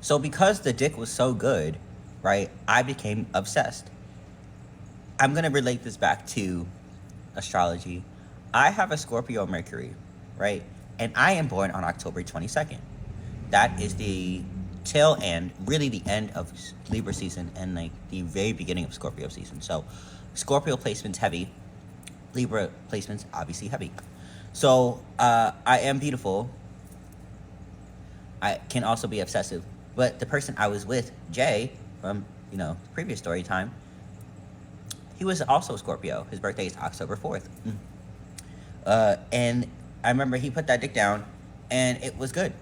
So because the dick was so good, right, I became obsessed. I'm going to relate this back to astrology. I have a Scorpio Mercury, right? And I am born on October 22nd. That is the tail end, really the end of Libra season and like the very beginning of Scorpio season. So Scorpio placements heavy, Libra placements obviously heavy. So I am beautiful. I can also be obsessive. But the person I was with, Jay, from, previous story time, he was also Scorpio. His birthday is October 4th. And I remember he put that dick down, and it was good.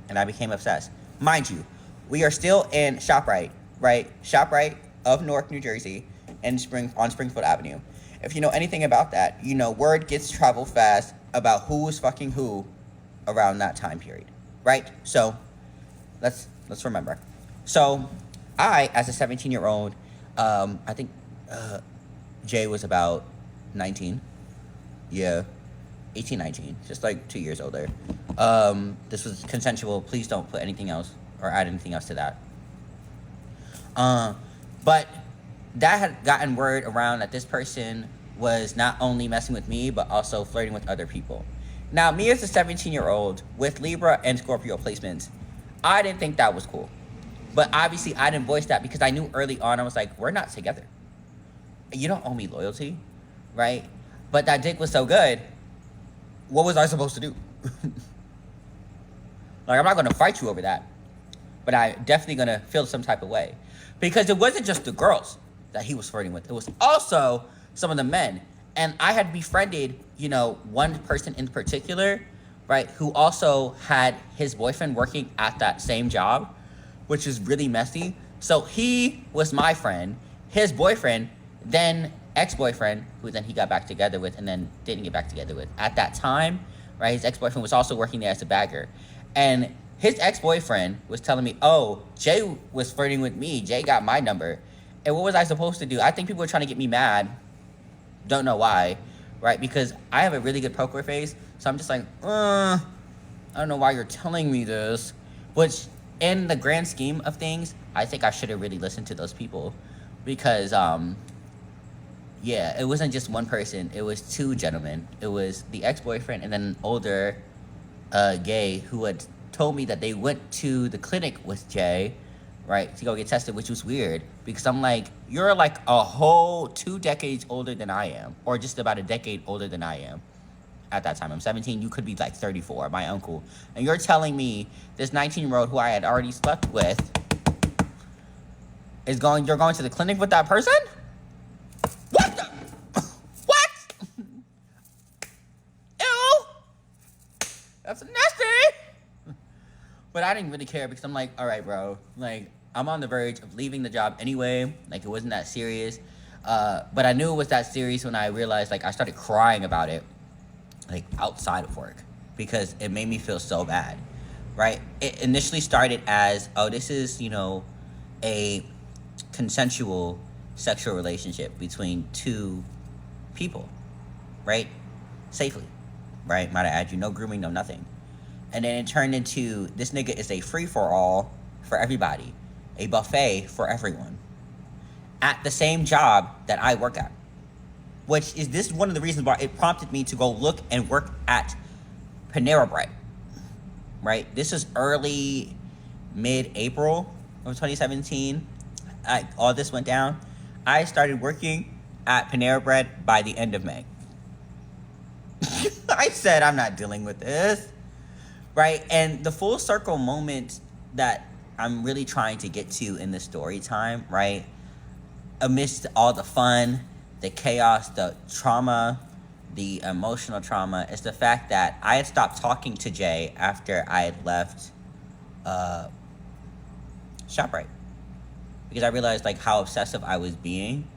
And I became obsessed. Mind you, we are still in ShopRite, right? ShopRite of Newark, New Jersey, and on Springfield Avenue. If you know anything about that, you know word gets traveled fast about who was fucking who around that time period, right? So let's remember. So I, as a 17-year-old, I think Jay was about 19. Yeah, 18, 19, just like 2 years older. This was consensual. Please don't put anything else or add anything else to that. But that had gotten word around that this person was not only messing with me, but also flirting with other people. Now, me as a 17-year-old with Libra and Scorpio placements, I didn't think that was cool. But obviously, I didn't voice that because I knew early on, I was like, we're not together. You don't owe me loyalty, right? But that dick was so good, what was I supposed to do? Like, I'm not going to fight you over that. But I definitely going to feel some type of way. Because it wasn't just the girls that he was flirting with. It was also some of the men. And I had befriended, one person in particular, right, who also had his boyfriend working at that same job, which is really messy. So he was my friend. His boyfriend, then ex-boyfriend, who then he got back together with and then didn't get back together with. At that time, right, his ex-boyfriend was also working there as a bagger. And his ex-boyfriend was telling me, oh, Jay was flirting with me. Jay got my number. And what was I supposed to do? I think people were trying to get me mad. Don't know why, right? Because I have a really good poker face. So I'm just like, I don't know why you're telling me this. Which, in the grand scheme of things, I think I should have really listened to those people. Because, yeah, it wasn't just one person. It was two gentlemen. It was the ex-boyfriend and then an older gay who had told me that they went to the clinic with Jay, right, to go get tested, which was weird. Because I'm like, you're like a whole 2 decades older than I am. Or just about a decade older than I am. At that time, I'm 17. You could be like 34, my uncle. And you're telling me this 19-year-old who I had already slept with you're going to the clinic with that person? What the? What? Ew. That's nasty. But I didn't really care because I'm like, all right, bro. Like, I'm on the verge of leaving the job anyway. Like, it wasn't that serious. But I knew it was that serious when I realized, like, I started crying about it, like, outside of work. Because it made me feel so bad, right? It initially started as, oh, this is, a consensual sexual relationship between two people, right? Safely, right? Might I add you, no grooming, no nothing. And then it turned into, this nigga is a free-for-all for everybody. A buffet for everyone. At the same job that I work at. Which is this one of the reasons why it prompted me to go look and work at Panera Bread. Right? This is early, mid-April of 2017. All this went down. I started working at Panera Bread by the end of May. I said, I'm not dealing with this. Right? And the full circle moment that I'm really trying to get to in this story time, right? Amidst all the fun, the chaos, the trauma, the emotional trauma, is the fact that I had stopped talking to Jay after I had left ShopRite. Because I realized, like, how obsessive I was being,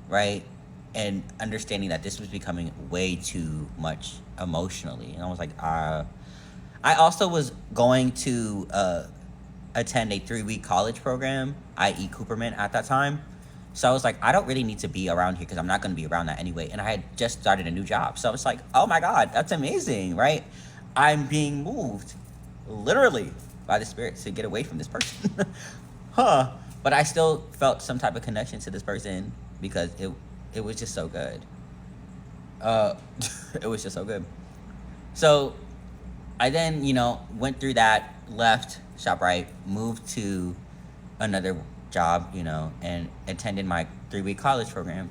right? And understanding that this was becoming way too much emotionally. And I was like, I also was going to attend a 3-week college program, i.e. Cooperman at that time. So I was like, I don't really need to be around here because I'm not going to be around that anyway. And I had just started a new job. So I was like, oh my God, that's amazing, right? I'm being moved, literally, by the Spirit to get away from this person. Huh. But I still felt some type of connection to this person because it was just so good. Uh, it was just so good. So I then, went through that, left ShopRite, moved to another job, and attended my 3-week college program,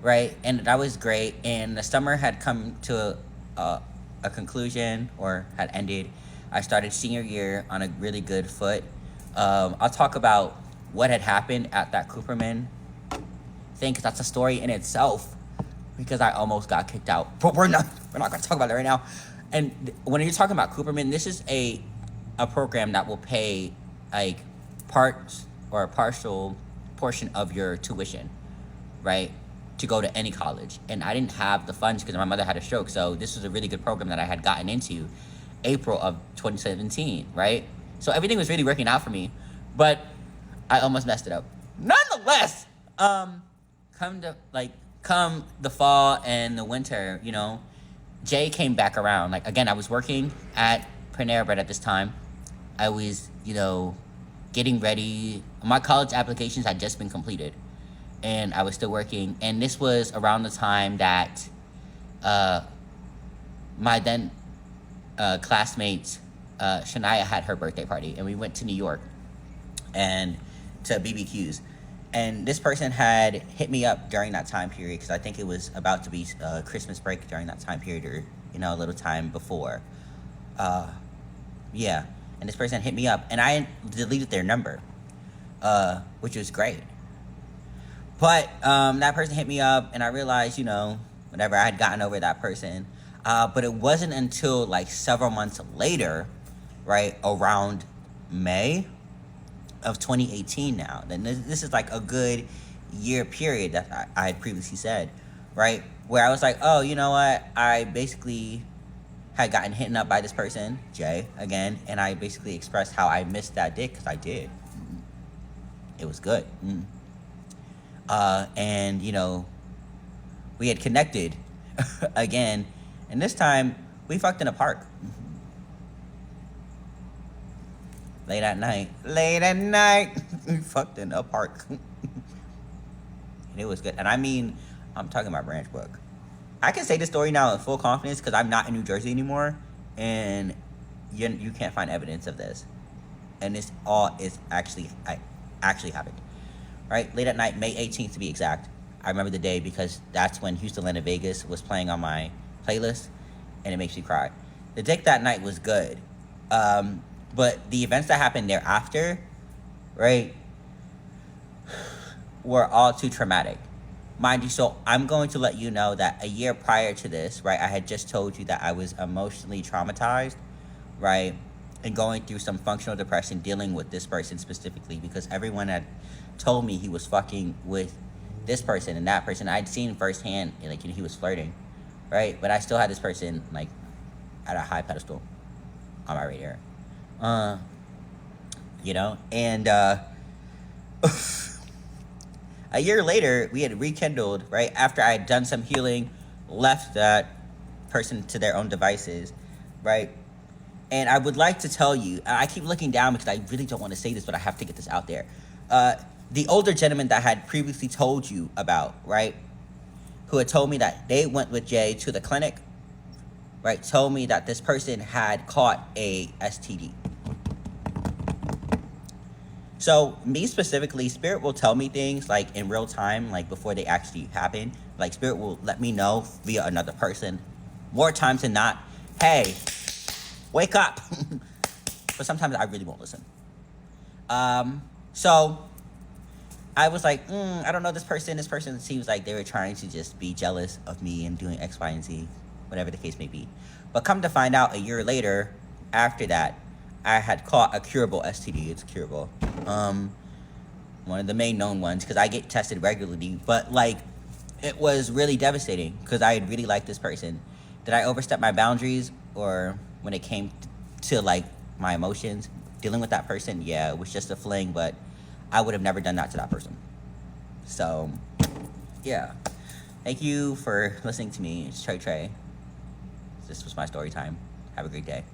right? And that was great. And the summer had come to a conclusion, or had ended. I started senior year on a really good foot. I'll talk about what had happened at that Cooperman thing, because that's a story in itself, because I almost got kicked out. But we're not going to talk about that right now. And when you're talking about Cooperman, this is a program that will pay like parts or a partial portion of your tuition, right, to go to any college. And I didn't have the funds because my mother had a stroke. So this was a really good program that I had gotten into April of 2017, right? So everything was really working out for me, but I almost messed it up. Nonetheless, come the fall and the winter, Jay came back around. Like, again, I was working at Panera Bread at this time. I was, getting ready. My college applications had just been completed, and I was still working. And this was around the time that my then classmates, Shania, had her birthday party, and we went to New York and to BBQs. And this person had hit me up during that time period, because I think it was about to be Christmas break during that time period, or a little time before. Yeah. And this person hit me up, and I deleted their number, which was great. But that person hit me up, and I realized, whatever, I had gotten over that person. But it wasn't until like several months later, right, around May of 2018 now. Then this is like a good year period that I had previously said, right, where I was like, oh, you know what, I basically had gotten hit up by this person, Jay, again, and I basically expressed how I missed that dick, because I did. It was good. And, we had connected again, and this time we fucked in a park. Late at night, we fucked in a park. And it was good. And I mean, I'm talking about Branch Brook. I can say this story now in full confidence because I'm not in New Jersey anymore, and you can't find evidence of this. And this all is actually happened. Right? Late at night, May 18th to be exact. I remember the day because that's when Houston Atlanta Vegas was playing on my playlist, and it makes me cry. The dick that night was good. But the events that happened thereafter, right, were all too traumatic. Mind you, so I'm going to let you know that a year prior to this, right, I had just told you that I was emotionally traumatized, right, and going through some functional depression dealing with this person specifically, because everyone had told me he was fucking with this person and that person. I'd seen firsthand, like, he was flirting, right, but I still had this person, like, at a high pedestal on my radar. And a year later, we had rekindled, right, after I had done some healing, left that person to their own devices, right? And I would like to tell you, I keep looking down because I really don't want to say this, but I have to get this out there. The older gentleman that I had previously told you about, right, who had told me that they went with Jay to the clinic, right, told me that this person had caught a STD. So, me specifically, Spirit will tell me things, like, in real time, like, before they actually happen. Like, Spirit will let me know via another person, more times than not, hey, wake up. But sometimes I really won't listen. So, I was like, I don't know this person. This person seems like they were trying to just be jealous of me and doing X, Y, and Z, whatever the case may be. But come to find out, a year later, after that, I had caught a curable STD. It's curable. One of the main known ones, because I get tested regularly. But, like, it was really devastating because I had really liked this person. Did I overstep my boundaries? Or when it came to, like, my emotions, dealing with that person? Yeah, it was just a fling, but I would have never done that to that person. So, yeah. Thank you for listening to me. It's Trey. This was my story time. Have a great day.